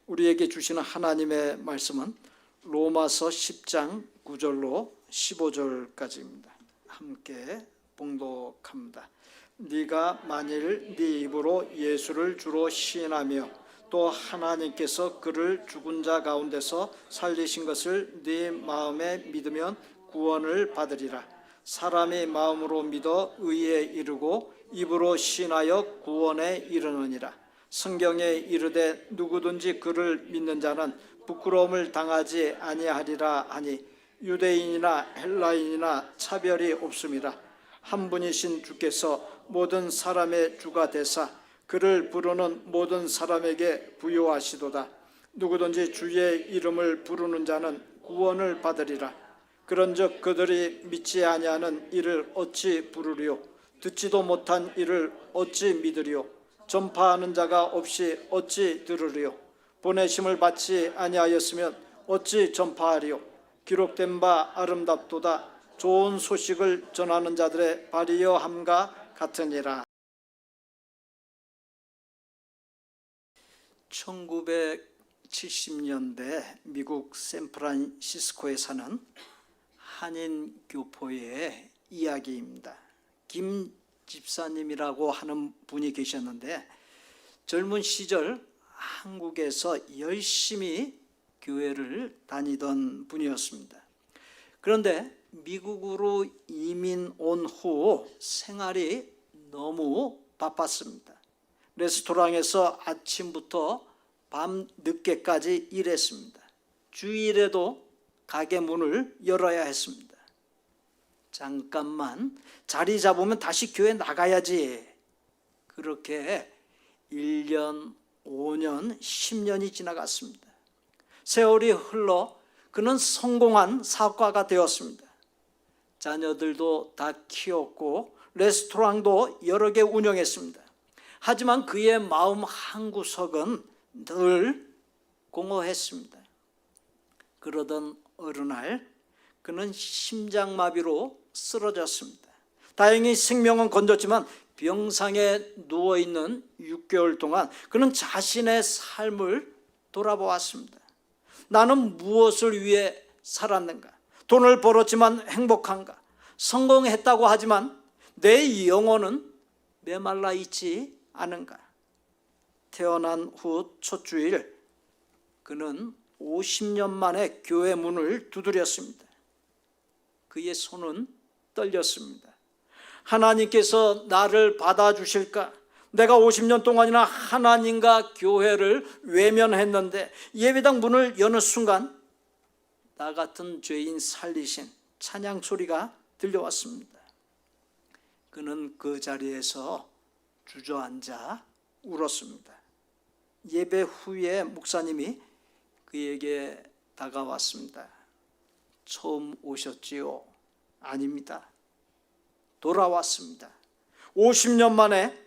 우리에게 주시는 하나님의 말씀은 로마서 10장 9절로 15절까지입니다. 함께 봉독합니다. 네가 만일 네 입으로 예수를 주로 시인하며 또 하나님께서 그를 죽은 자 가운데서 살리신 것을 네 마음에 믿으면 구원을 받으리라. 사람이 마음으로 믿어 의에 이르고 입으로 시인하여 구원에 이르느니라. 성경에 이르되 누구든지 그를 믿는 자는 부끄러움을 당하지 아니하리라 하니 유대인이나 헬라인이나 차별이 없음이라. 한 분이신 주께서 모든 사람의 주가 되사 그를 부르는 모든 사람에게 부요하시도다. 누구든지 주의 이름을 부르는 자는 구원을 받으리라. 그런즉 그들이 믿지 아니하는 이를 어찌 부르리요? 듣지도 못한 이를 어찌 믿으리요? 전파하는 자가 없이 어찌 들으리요? 보내심을 받지 아니하였으면 어찌 전파하리요? 기록된 바 아름답도다. 좋은 소식을 전하는 자들의 발이여 함과 같으니라. 1970년대 미국 샌프란시스코에 사는 한인 교포의 이야기입니다. 김 집사님이라고 하는 분이 계셨는데 젊은 시절 한국에서 열심히 교회를 다니던 분이었습니다. 그런데 미국으로 이민 온 후 생활이 너무 바빴습니다. 레스토랑에서 아침부터 밤 늦게까지 일했습니다. 주일에도 가게 문을 열어야 했습니다. 잠깐만 자리 잡으면 다시 교회 나가야지. 그렇게 1년, 5년, 10년이 지나갔습니다. 세월이 흘러 그는 성공한 사업가가 되었습니다. 자녀들도 다 키웠고 레스토랑도 여러 개 운영했습니다. 하지만 그의 마음 한구석은 늘 공허했습니다. 그러던 어느 날 그는 심장마비로 쓰러졌습니다. 다행히 생명은 건졌지만 병상에 누워있는 6개월 동안 그는 자신의 삶을 돌아보았습니다. 나는 무엇을 위해 살았는가? 돈을 벌었지만 행복한가? 성공했다고 하지만 내 영혼은 메말라 있지 않은가? 태어난 후 첫 주일 그는 50년 만에 교회 문을 두드렸습니다. 그의 손은 떨렸습니다. 하나님께서 나를 받아주실까? 내가 50년 동안이나 하나님과 교회를 외면했는데 예배당 문을 여는 순간 나 같은 죄인 살리신 찬양 소리가 들려왔습니다. 그는 그 자리에서 주저앉아 울었습니다. 예배 후에 목사님이 그에게 다가왔습니다. 처음 오셨지요? 아닙니다. 돌아왔습니다. 50년 만에.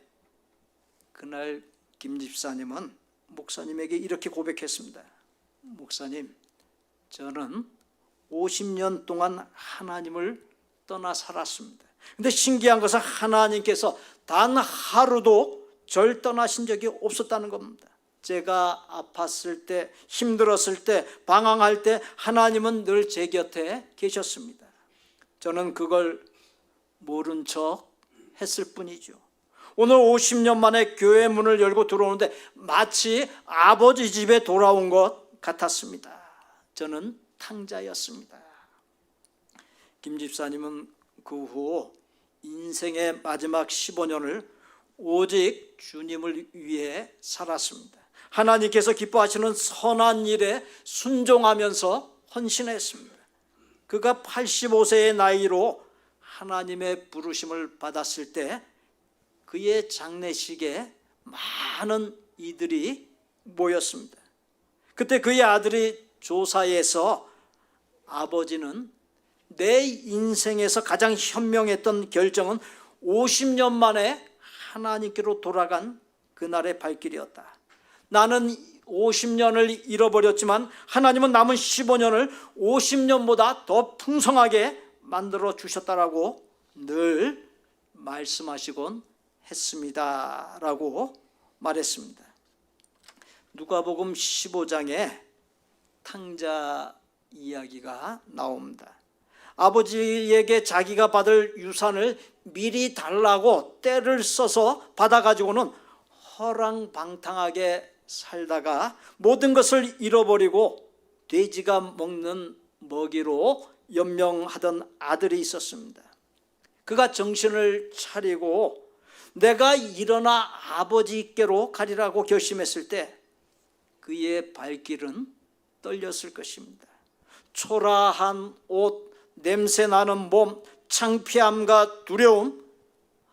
그날 김 집사님은 목사님에게 이렇게 고백했습니다. 목사님, 저는 50년 동안 하나님을 떠나 살았습니다. 근데 신기한 것은 하나님께서 단 하루도 절 떠나신 적이 없었다는 겁니다. 제가 아팠을 때, 힘들었을 때, 방황할 때 하나님은 늘 제 곁에 계셨습니다. 저는 그걸 모른 척 했을 뿐이죠. 오늘 50년 만에 교회 문을 열고 들어오는데 마치 아버지 집에 돌아온 것 같았습니다. 저는 탕자였습니다. 김 집사님은 그 후 인생의 마지막 15년을 오직 주님을 위해 살았습니다. 하나님께서 기뻐하시는 선한 일에 순종하면서 헌신했습니다. 그가 85세의 나이로 하나님의 부르심을 받았을 때 그의 장례식에 많은 이들이 모였습니다. 그때 그의 아들이 조사해서 아버지는 내 인생에서 가장 현명했던 결정은 50년 만에 하나님께로 돌아간 그날의 발길이었다. 나는 50년을 잃어버렸지만 하나님은 남은 15년을 50년보다 더 풍성하게 만들어 주셨다라고 늘 말씀하시곤 했습니다 라고 말했습니다. 누가복음 15장에 탕자 이야기가 나옵니다. 아버지에게 자기가 받을 유산을 미리 달라고 때를 써서 받아가지고는 허랑방탕하게 살다가 모든 것을 잃어버리고 돼지가 먹는 먹이로 연명하던 아들이 있었습니다. 그가 정신을 차리고 내가 일어나 아버지께로 가리라고 결심했을 때 그의 발길은 떨렸을 것입니다. 초라한 옷, 냄새나는 몸, 창피함과 두려움,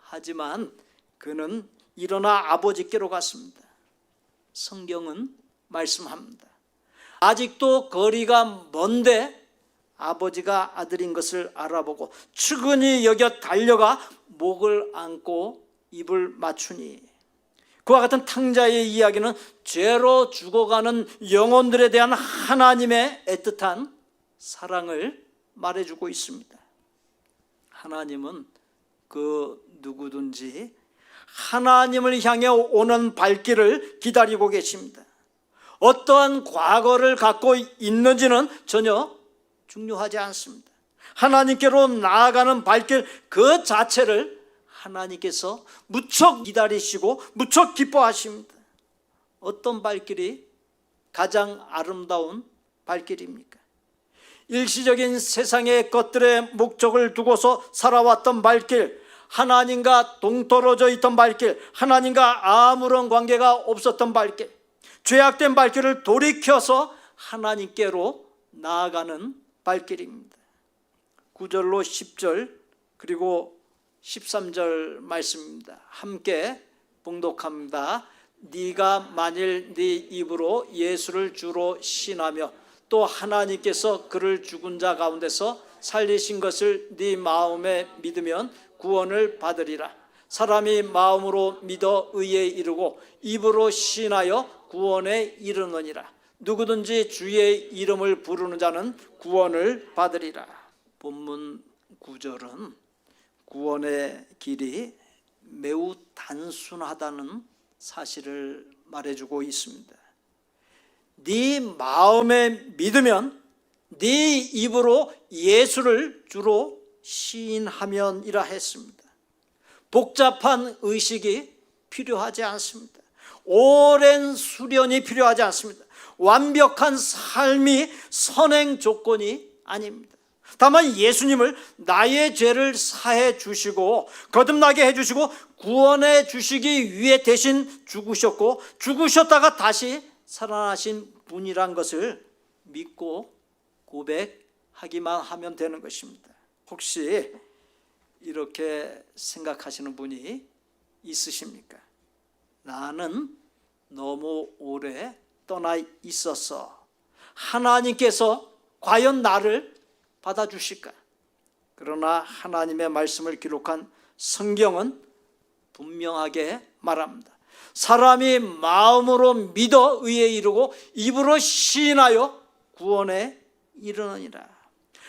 하지만 그는 일어나 아버지께로 갔습니다. 성경은 말씀합니다. 아직도 거리가 먼데 아버지가 아들인 것을 알아보고 측은히 여겨 달려가 목을 안고 입을 맞추니, 그와 같은 탕자의 이야기는 죄로 죽어가는 영혼들에 대한 하나님의 애틋한 사랑을 말해주고 있습니다. 하나님은 그 누구든지 하나님을 향해 오는 발길을 기다리고 계십니다. 어떠한 과거를 갖고 있는지는 전혀 중요하지 않습니다. 하나님께로 나아가는 발길 그 자체를 하나님께서 무척 기다리시고 무척 기뻐하십니다. 어떤 발길이 가장 아름다운 발길입니까? 일시적인 세상의 것들의 목적을 두고서 살아왔던 발길, 하나님과 동떨어져 있던 발길, 하나님과 아무런 관계가 없었던 발길, 죄악된 발길을 돌이켜서 하나님께로 나아가는 발길입니다. 9절로 10절 그리고 13절 말씀입니다. 함께 봉독합니다. 네가 만일 네 입으로 예수를 주로 신하며 또 하나님께서 그를 죽은 자 가운데서 살리신 것을 네 마음에 믿으면 구원을 받으리라. 사람이 마음으로 믿어 의에 이르고 입으로 신하여 구원에 이르느니라. 누구든지 주의 이름을 부르는 자는 구원을 받으리라. 본문 9절은 구원의 길이 매우 단순하다는 사실을 말해주고 있습니다. 네 마음에 믿으면 네 입으로 예수를 주로 시인하면이라 했습니다. 복잡한 의식이 필요하지 않습니다. 오랜 수련이 필요하지 않습니다. 완벽한 삶이 선행 조건이 아닙니다. 다만 예수님을 나의 죄를 사해 주시고 거듭나게 해주시고 구원해 주시기 위해 대신 죽으셨고 죽으셨다가 다시 살아나신 분이란 것을 믿고 고백하기만 하면 되는 것입니다. 혹시 이렇게 생각하시는 분이 있으십니까? 나는 너무 오래 떠나 있어서 하나님께서 과연 나를 받아주실까? 그러나 하나님의 말씀을 기록한 성경은 분명하게 말합니다. 사람이 마음으로 믿어 의에 이르고 입으로 시인하여 구원에 이르느니라.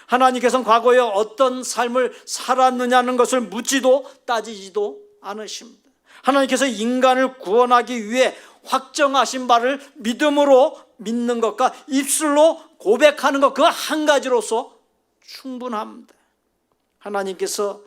하나님께서는 과거에 어떤 삶을 살았느냐는 것을 묻지도 따지지도 않으십니다. 하나님께서 인간을 구원하기 위해 확정하신 바를 믿음으로 믿는 것과 입술로 고백하는 것 그 한 가지로서 충분합니다. 하나님께서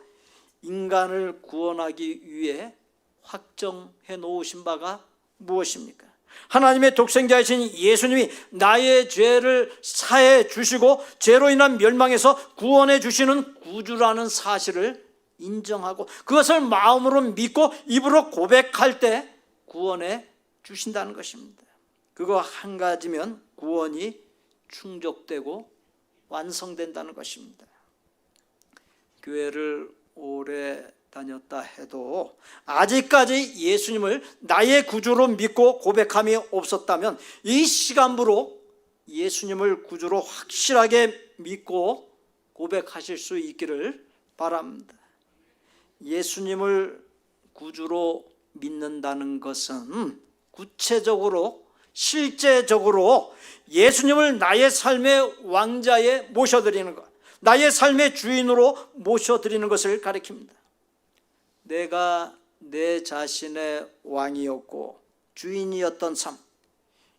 인간을 구원하기 위해 확정해 놓으신 바가 무엇입니까? 하나님의 독생자이신 예수님이 나의 죄를 사해 주시고 죄로 인한 멸망에서 구원해 주시는 구주라는 사실을 인정하고 그것을 마음으로 믿고 입으로 고백할 때 구원해 주신다는 것입니다. 그거 한 가지면 구원이 충족되고 완성된다는 것입니다. 교회를 오래 다녔다 해도 아직까지 예수님을 나의 구주로 믿고 고백함이 없었다면 이 시간부로 예수님을 구주로 확실하게 믿고 고백하실 수 있기를 바랍니다. 예수님을 구주로 믿는다는 것은 구체적으로 실제적으로 예수님을 나의 삶의 왕자에 모셔드리는 것, 나의 삶의 주인으로 모셔드리는 것을 가리킵니다. 내가 내 자신의 왕이었고 주인이었던 삶,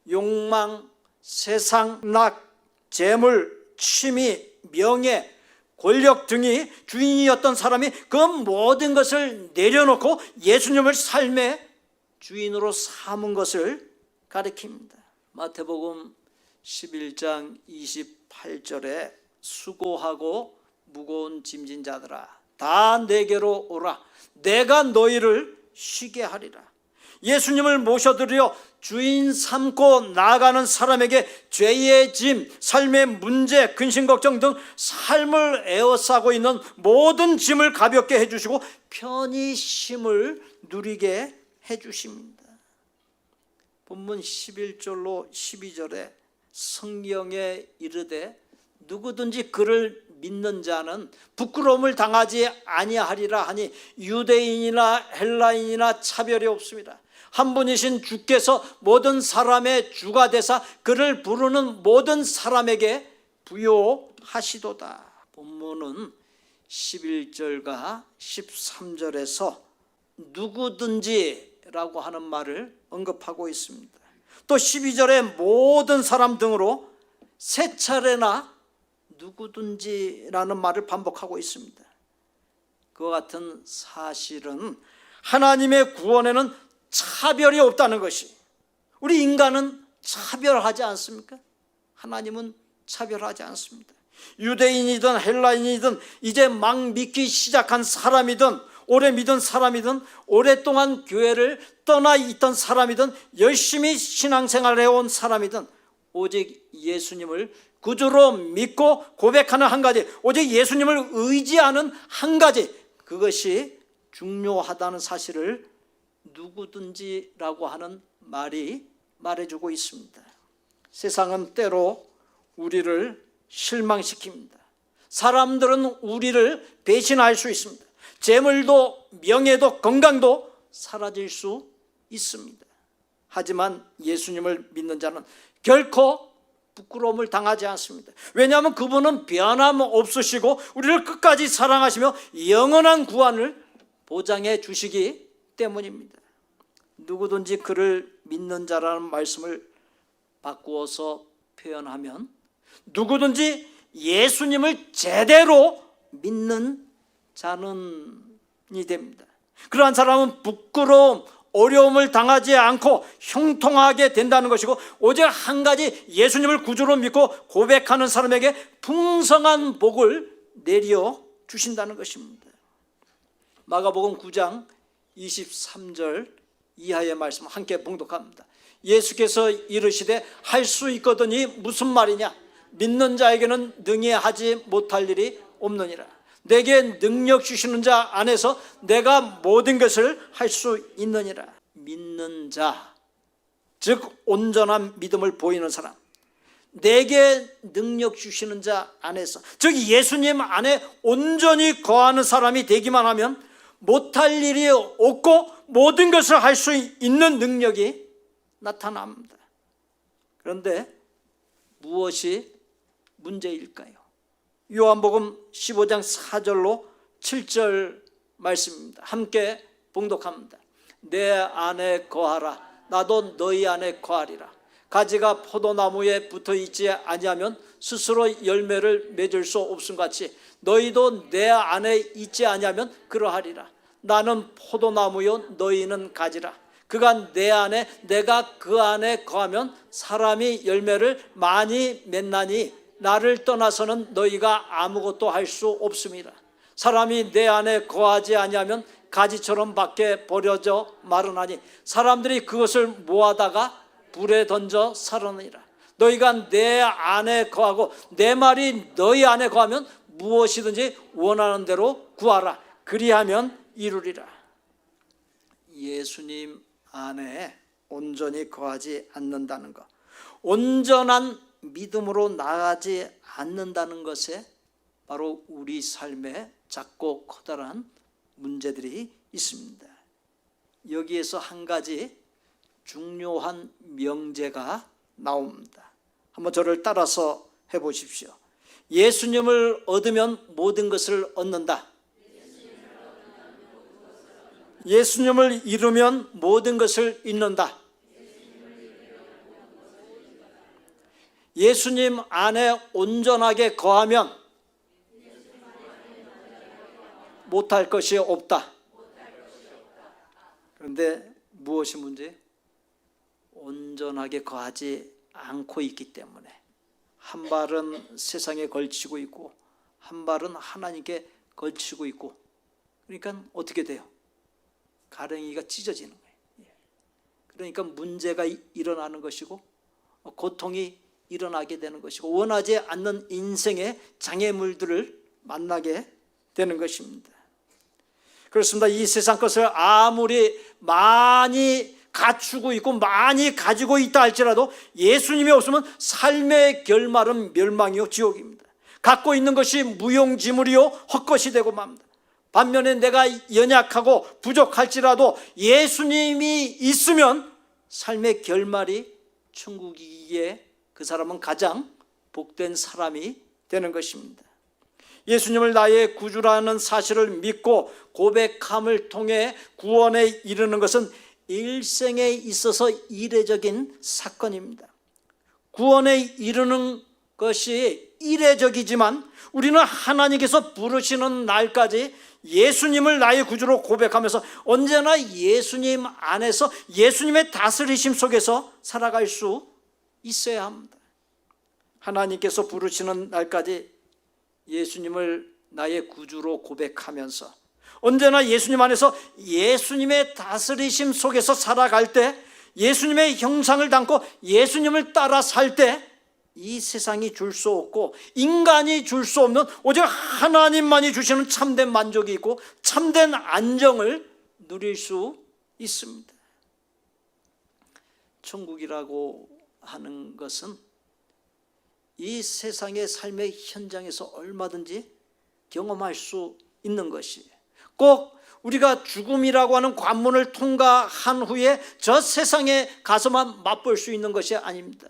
욕망, 세상, 낙, 재물, 취미, 명예, 권력 등이 주인이었던 사람이 그 모든 것을 내려놓고 예수님을 삶의 주인으로 삼은 것을 가리킵니다. 마태복음 11장 28절에 수고하고 무거운 짐진 자들아 다 내게로 오라 내가 너희를 쉬게 하리라. 예수님을 모셔드려 주인 삼고 나아가는 사람에게 죄의 짐, 삶의 문제, 근심 걱정 등 삶을 에워싸고 있는 모든 짐을 가볍게 해주시고 편히 쉼을 누리게 해주십니다. 본문 11절로 12절에 성경에 이르되 누구든지 그를 믿는 자는 부끄러움을 당하지 아니하리라 하니 유대인이나 헬라인이나 차별이 없습니다. 한 분이신 주께서 모든 사람의 주가 되사 그를 부르는 모든 사람에게 부요하시도다. 본문은 11절과 13절에서 누구든지라고 하는 말을 언급하고 있습니다. 또 12절에 모든 사람 등으로 세 차례나 누구든지라는 말을 반복하고 있습니다. 그와 같은 사실은 하나님의 구원에는 차별이 없다는 것이, 우리 인간은 차별하지 않습니까? 하나님은 차별하지 않습니다. 유대인이든 헬라인이든 이제 막 믿기 시작한 사람이든 오래 믿은 사람이든 오랫동안 교회를 떠나 있던 사람이든 열심히 신앙생활을 해온 사람이든 오직 예수님을 구주로 믿고 고백하는 한 가지, 오직 예수님을 의지하는 한 가지, 그것이 중요하다는 사실을 누구든지라고 하는 말이 말해주고 있습니다. 세상은 때로 우리를 실망시킵니다. 사람들은 우리를 배신할 수 있습니다. 재물도 명예도 건강도 사라질 수 있습니다. 하지만 예수님을 믿는 자는 결코 부끄러움을 당하지 않습니다. 왜냐하면 그분은 변함없으시고 우리를 끝까지 사랑하시며 영원한 구원을 보장해 주시기 때문입니다. 누구든지 그를 믿는 자라는 말씀을 바꾸어서 표현하면 누구든지 예수님을 제대로 믿는 자는이 됩니다. 그러한 사람은 부끄러움, 어려움을 당하지 않고 형통하게 된다는 것이고 오직 한 가지 예수님을 구주로 믿고 고백하는 사람에게 풍성한 복을 내려 주신다는 것입니다. 마가복음 9장 23절 이하의 말씀 함께 봉독합니다. 예수께서 이르시되 할 수 있거든이 무슨 말이냐? 믿는 자에게는 능히 하지 못할 일이 없느니라. 내게 능력 주시는 자 안에서 내가 모든 것을 할 수 있느니라. 믿는 자, 즉 온전한 믿음을 보이는 사람, 내게 능력 주시는 자 안에서, 즉 예수님 안에 온전히 거하는 사람이 되기만 하면 못할 일이 없고 모든 것을 할 수 있는 능력이 나타납니다. 그런데 무엇이 문제일까요? 요한복음 15장 4절로 7절 말씀입니다. 함께 봉독합니다. 내 안에 거하라. 나도 너희 안에 거하리라. 가지가 포도나무에 붙어있지 아니하면 스스로 열매를 맺을 수 없음같이 너희도 내 안에 있지 아니하면 그러하리라. 나는 포도나무요 너희는 가지라. 그가 내 안에 내가 그 안에 거하면 사람이 열매를 많이 맺나니 나를 떠나서는 너희가 아무것도 할 수 없음이라. 사람이 내 안에 거하지 아니하면 가지처럼 밖에 버려져 마르나니 사람들이 그것을 모아다가 불에 던져 사르느니라. 너희가 내 안에 거하고 내 말이 너희 안에 거하면 무엇이든지 원하는 대로 구하라. 그리하면 이루리라. 예수님 안에 온전히 거하지 않는다는 것, 온전한 믿음으로 나아가지 않는다는 것에 바로 우리 삶에 작고 커다란 문제들이 있습니다. 여기에서 한 가지 중요한 명제가 나옵니다. 한번 저를 따라서 해보십시오. 예수님을 얻으면 모든 것을 얻는다. 예수님을 잃으면 모든 것을 잃는다. 예수님 안에 온전하게 거하면 못할 것이 없다. 그런데 무엇이 문제? 온전하게 거하지 않고 있기 때문에 한 발은 세상에 걸치고 있고 한 발은 하나님께 걸치고 있고, 그러니까 어떻게 돼요? 가랭이가 찢어지는 거예요. 그러니까 문제가 일어나는 것이고 고통이 일어나게 되는 것이고 원하지 않는 인생의 장애물들을 만나게 되는 것입니다. 그렇습니다. 이 세상 것을 아무리 많이 갖추고 있고 많이 가지고 있다 할지라도 예수님이 없으면 삶의 결말은 멸망이요 지옥입니다. 갖고 있는 것이 무용지물이요 헛것이 되고 맙니다. 반면에 내가 연약하고 부족할지라도 예수님이 있으면 삶의 결말이 천국이기에 그 사람은 가장 복된 사람이 되는 것입니다. 예수님을 나의 구주라는 사실을 믿고 고백함을 통해 구원에 이르는 것은 일생에 있어서 이례적인 사건입니다. 구원에 이르는 것이 이례적이지만 우리는 하나님께서 부르시는 날까지 예수님을 나의 구주로 고백하면서 언제나 예수님 안에서 예수님의 다스리심 속에서 살아갈 수 있어야 합니다. 하나님께서 부르시는 날까지 예수님을 나의 구주로 고백하면서 언제나 예수님 안에서 예수님의 다스리심 속에서 살아갈 때, 예수님의 형상을 담고 예수님을 따라 살 때 이 세상이 줄 수 없고 인간이 줄 수 없는 오직 하나님만이 주시는 참된 만족이 있고 참된 안정을 누릴 수 있습니다. 천국이라고 하는 것은 이 세상의 삶의 현장에서 얼마든지 경험할 수 있는 것이에요. 꼭 우리가 죽음이라고 하는 관문을 통과한 후에 저 세상에 가서만 맛볼 수 있는 것이 아닙니다.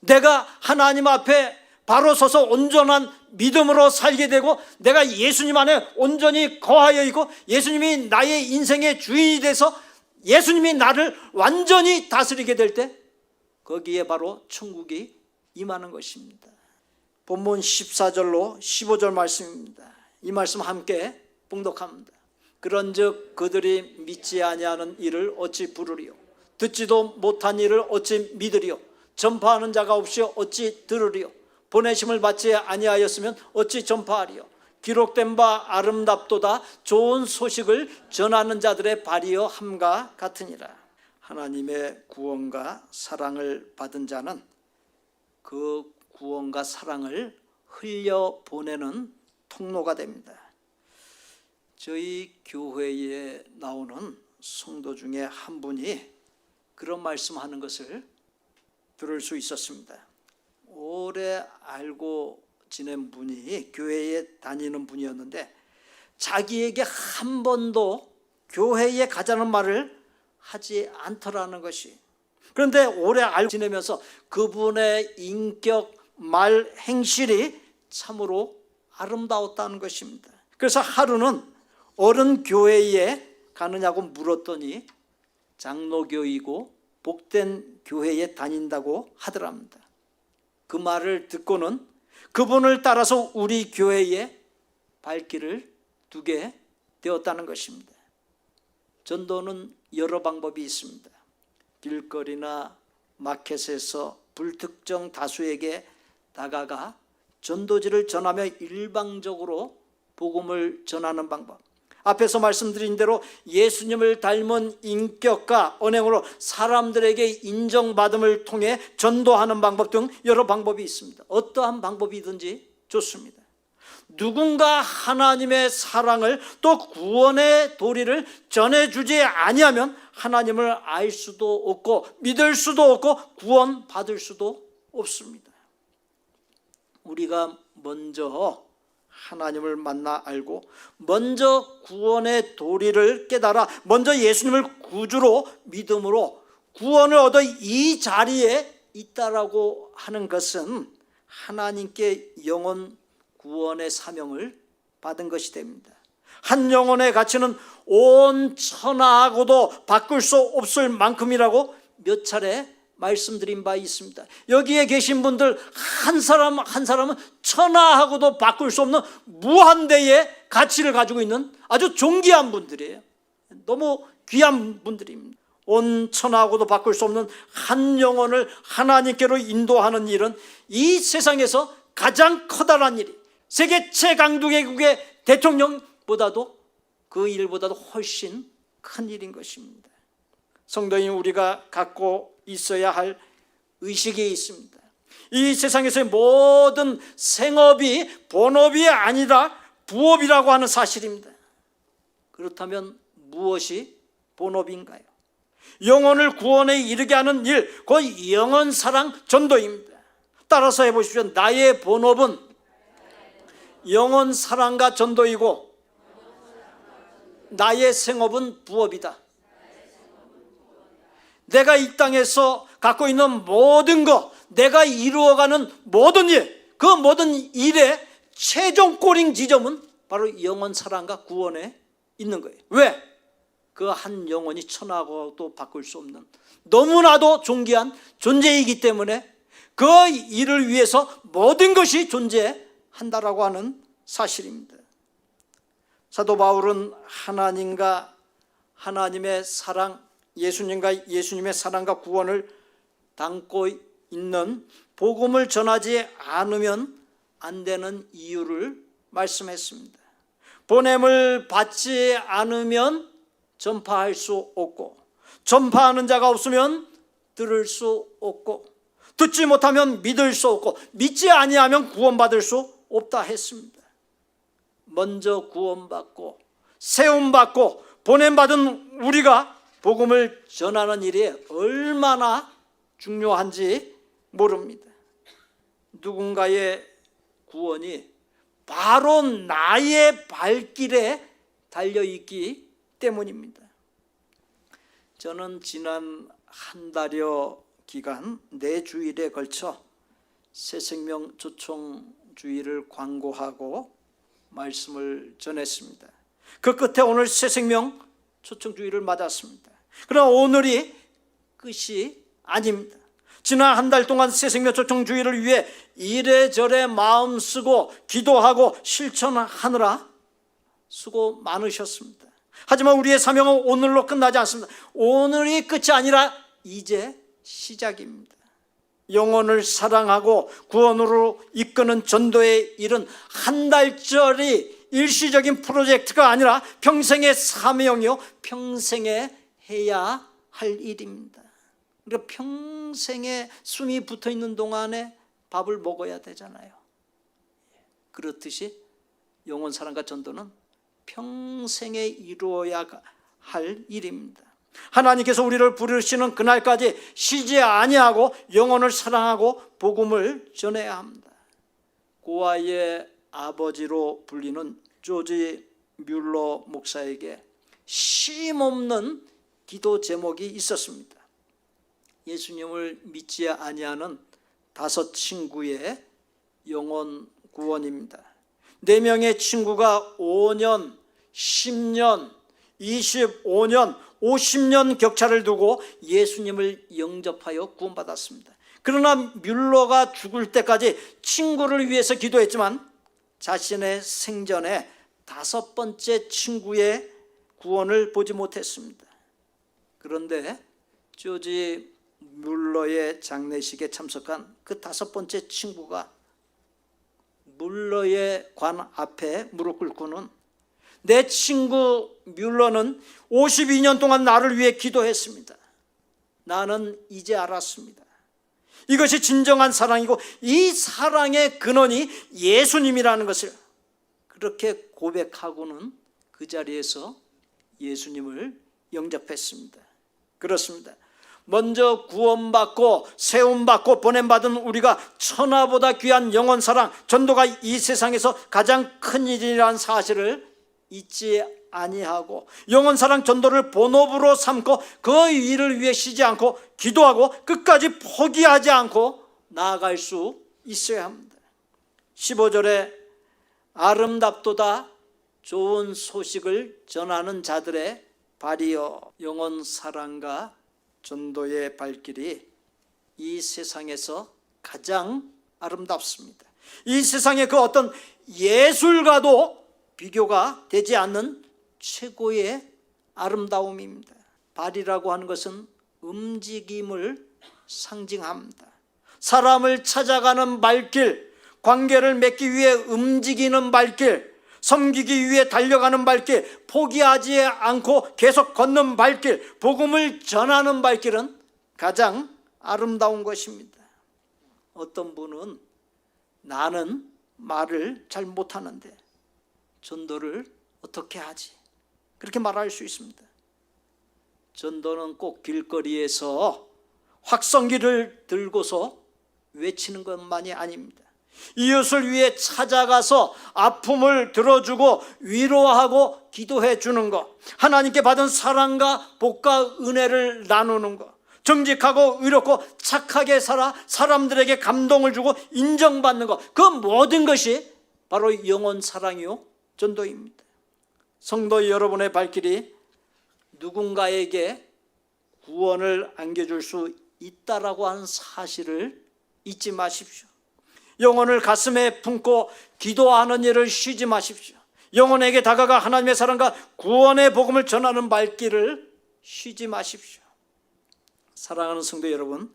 내가 하나님 앞에 바로 서서 온전한 믿음으로 살게 되고 내가 예수님 안에 온전히 거하여 있고 예수님이 나의 인생의 주인이 돼서 예수님이 나를 완전히 다스리게 될 때 거기에 바로 천국이 임하는 것입니다. 본문 14절로 15절 말씀입니다. 이 말씀 함께 봉독합니다. 그런즉 그들이 믿지 아니하는 일을 어찌 부르리요? 듣지도 못한 일을 어찌 믿으리요? 전파하는 자가 없이 어찌 들으리요? 보내심을 받지 아니하였으면 어찌 전파하리요? 기록된 바 아름답도다 좋은 소식을 전하는 자들의 발이여 함과 같으니라. 하나님의 구원과 사랑을 받은 자는 그 구원과 사랑을 흘려보내는 통로가 됩니다. 저희 교회에 나오는 성도 중에 한 분이 그런 말씀하는 것을 들을 수 있었습니다. 오래 알고 지낸 분이 교회에 다니는 분이었는데 자기에게 한 번도 교회에 가자는 말을 하지 않더라는 것이. 그런데 오래 알고 지내면서 그분의 인격, 말, 행실이 참으로 아름다웠다는 것입니다. 그래서 하루는 어른 교회에 가느냐고 물었더니 장로교이고 복된 교회에 다닌다고 하더랍니다. 그 말을 듣고는 그분을 따라서 우리 교회에 발길을 두게 되었다는 것입니다. 전도는 여러 방법이 있습니다. 길거리나 마켓에서 불특정 다수에게 다가가 전도지를 전하며 일방적으로 복음을 전하는 방법, 앞에서 말씀드린 대로 예수님을 닮은 인격과 언행으로 사람들에게 인정받음을 통해 전도하는 방법 등 여러 방법이 있습니다. 어떠한 방법이든지 좋습니다. 누군가 하나님의 사랑을 또 구원의 도리를 전해주지 아니하면 하나님을 알 수도 없고 믿을 수도 없고 구원받을 수도 없습니다. 우리가 먼저 하나님을 만나 알고 먼저 구원의 도리를 깨달아 먼저 예수님을 구주로 믿음으로 구원을 얻어 이 자리에 있다라고 하는 것은 하나님께 영혼 구원의 사명을 받은 것이 됩니다. 한 영혼의 가치는 온 천하하고도 바꿀 수 없을 만큼이라고 몇 차례 말씀드린 바 있습니다. 여기에 계신 분들 한 사람 한 사람은 천하하고도 바꿀 수 없는 무한대의 가치를 가지고 있는 아주 존귀한 분들이에요. 너무 귀한 분들입니다. 온 천하하고도 바꿀 수 없는 한 영혼을 하나님께로 인도하는 일은 이 세상에서 가장 커다란 일이, 세계 최강대국의 대통령보다도 그 일보다도 훨씬 큰 일인 것입니다. 성도인 우리가 갖고 있어야 할 의식이 있습니다. 이 세상에서의 모든 생업이 본업이 아니라 부업이라고 하는 사실입니다. 그렇다면 무엇이 본업인가요? 영혼을 구원에 이르게 하는 일, 그 영혼 사랑 전도입니다. 따라서 해보십시오. 나의 본업은 영혼 사랑과 전도이고 나의 생업은 부업이다. 내가 이 땅에서 갖고 있는 모든 것, 내가 이루어가는 모든 일, 그 모든 일의 최종 꼬링 지점은 바로 영혼 사랑과 구원에 있는 거예요. 왜? 그 한 영혼이 천하고도 바꿀 수 없는 너무나도 존귀한 존재이기 때문에 그 일을 위해서 모든 것이 존재한다라고 하는 사실입니다. 사도 바울은 하나님과 하나님의 사랑, 예수님과 예수님의 사랑과 구원을 담고 있는 복음을 전하지 않으면 안 되는 이유를 말씀했습니다. 보냄을 받지 않으면 전파할 수 없고, 전파하는 자가 없으면 들을 수 없고, 듣지 못하면 믿을 수 없고, 믿지 아니하면 구원받을 수 없다 했습니다. 먼저 구원받고 세움받고 보냄받은 우리가 복음을 전하는 일이 얼마나 중요한지 모릅니다. 누군가의 구원이 바로 나의 발길에 달려있기 때문입니다. 저는 지난 한 달여 기간 4주일에 걸쳐 새생명 초청주의를 광고하고 말씀을 전했습니다. 그 끝에 오늘 새생명 초청주의를 맞았습니다. 그러나 오늘이 끝이 아닙니다. 지난 한 달 동안 새생명 초청주의를 위해 이래저래 마음 쓰고 기도하고 실천하느라 수고 많으셨습니다. 하지만 우리의 사명은 오늘로 끝나지 않습니다. 오늘이 끝이 아니라 이제 시작입니다. 영혼을 사랑하고 구원으로 이끄는 전도의 일은 한 달짜리 일시적인 프로젝트가 아니라 평생의 사명이요, 평생에 해야 할 일입니다. 그러니까 평생에 숨이 붙어있는 동안에 밥을 먹어야 되잖아요. 그렇듯이 영혼 사랑과 전도는 평생에 이루어야 할 일입니다. 하나님께서 우리를 부르시는 그날까지 쉬지 아니하고 영혼을 사랑하고 복음을 전해야 합니다. 고아의 아버지로 불리는 조지 뮬러 목사에게 쉼없는 기도 제목이 있었습니다. 예수님을 믿지 아니하는 5 친구의 영혼 구원입니다. 4명의 친구가 5년, 10년, 25년, 50년 격차를 두고 예수님을 영접하여 구원받았습니다. 그러나 뮬러가 죽을 때까지 친구를 위해서 기도했지만 자신의 생전에 5번째 친구의 구원을 보지 못했습니다. 그런데 조지 뮬러의 장례식에 참석한 그 5번째 친구가 뮬러의 관 앞에 무릎 꿇고는 내 친구 뮬러는 52년 동안 나를 위해 기도했습니다. 나는 이제 알았습니다. 이것이 진정한 사랑이고 이 사랑의 근원이 예수님이라는 것을 그렇게 고백하고는 그 자리에서 예수님을 영접했습니다. 그렇습니다. 먼저 구원받고 세움받고 보냄받은 우리가 천하보다 귀한 영혼 사랑, 전도가 이 세상에서 가장 큰 일이라는 사실을 잊지 아니하고 영혼 사랑 전도를 본업으로 삼고 그 일을 위해 쉬지 않고 기도하고 끝까지 포기하지 않고 나아갈 수 있어야 합니다. 15절에 아름답도다 좋은 소식을 전하는 자들의 발이여, 영혼 사랑과 전도의 발길이 이 세상에서 가장 아름답습니다. 이 세상의 그 어떤 예술과도 비교가 되지 않는 최고의 아름다움입니다. 발이라고 하는 것은 움직임을 상징합니다. 사람을 찾아가는 발길, 관계를 맺기 위해 움직이는 발길, 섬기기 위해 달려가는 발길, 포기하지 않고 계속 걷는 발길, 복음을 전하는 발길은 가장 아름다운 것입니다. 어떤 분은 나는 말을 잘 못하는데 전도를 어떻게 하지? 그렇게 말할 수 있습니다. 전도는 꼭 길거리에서 확성기를 들고서 외치는 것만이 아닙니다. 이웃을 위해 찾아가서 아픔을 들어주고 위로하고 기도해 주는 것, 하나님께 받은 사랑과 복과 은혜를 나누는 것, 정직하고 의롭고 착하게 살아 사람들에게 감동을 주고 인정받는 것, 그 모든 것이 바로 영혼 사랑이요 전도입니다. 성도 여러분의 발길이 누군가에게 구원을 안겨줄 수 있다라고 하는 사실을 잊지 마십시오. 영혼을 가슴에 품고 기도하는 일을 쉬지 마십시오. 영혼에게 다가가 하나님의 사랑과 구원의 복음을 전하는 발길을 쉬지 마십시오. 사랑하는 성도 여러분,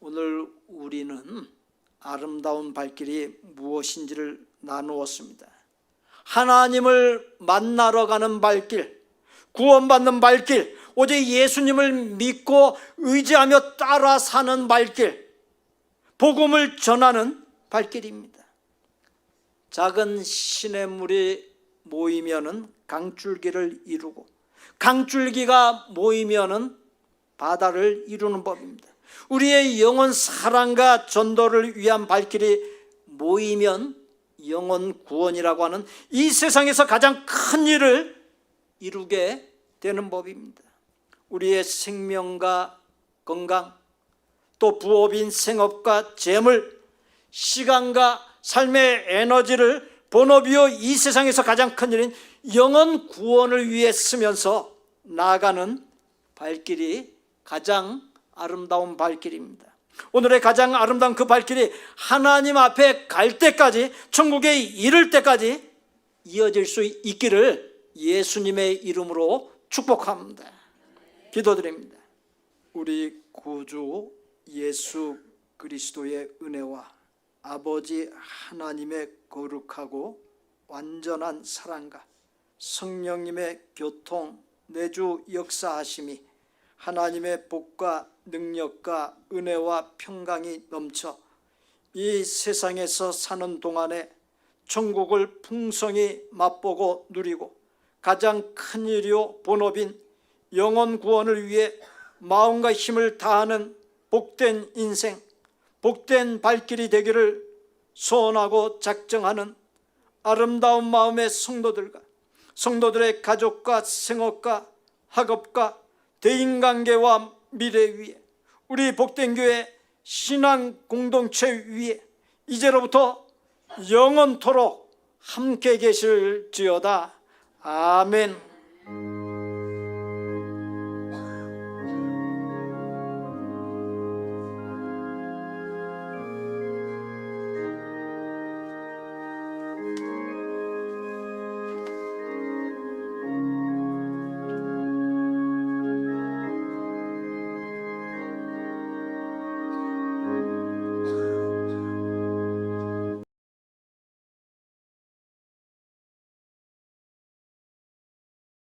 오늘 우리는 아름다운 발길이 무엇인지를 나누었습니다. 하나님을 만나러 가는 발길, 구원받는 발길, 오직 예수님을 믿고 의지하며 따라 사는 발길, 복음을 전하는 발길입니다. 작은 시냇물이 모이면은 강줄기를 이루고, 강줄기가 모이면은 바다를 이루는 법입니다. 우리의 영혼 사랑과 전도를 위한 발길이 모이면 영혼 구원이라고 하는 이 세상에서 가장 큰 일을 이루게 되는 법입니다. 우리의 생명과 건강, 또 부업인 생업과 재물, 시간과 삶의 에너지를 본업이요 이 세상에서 가장 큰 일인 영혼 구원을 위해 쓰면서 나아가는 발길이 가장 아름다운 발길입니다. 오늘의 가장 아름다운 그 발길이 하나님 앞에 갈 때까지, 천국에 이를 때까지 이어질 수 있기를 예수님의 이름으로 축복합니다. 기도드립니다. 우리 구주 예수 그리스도의 은혜와 아버지 하나님의 거룩하고 완전한 사랑과 성령님의 교통 내주 역사하심이 하나님의 복과 능력과 은혜와 평강이 넘쳐 이 세상에서 사는 동안에 천국을 풍성히 맛보고 누리고 가장 큰 일이요 본업인 영혼 구원을 위해 마음과 힘을 다하는 복된 인생, 복된 발길이 되기를 소원하고 작정하는 아름다운 마음의 성도들과 성도들의 가족과 생업과 학업과 대인관계와 미래 위에 우리 복된 교회 신앙 공동체 위에 이제로부터 영원토록 함께 계실지어다. 아멘.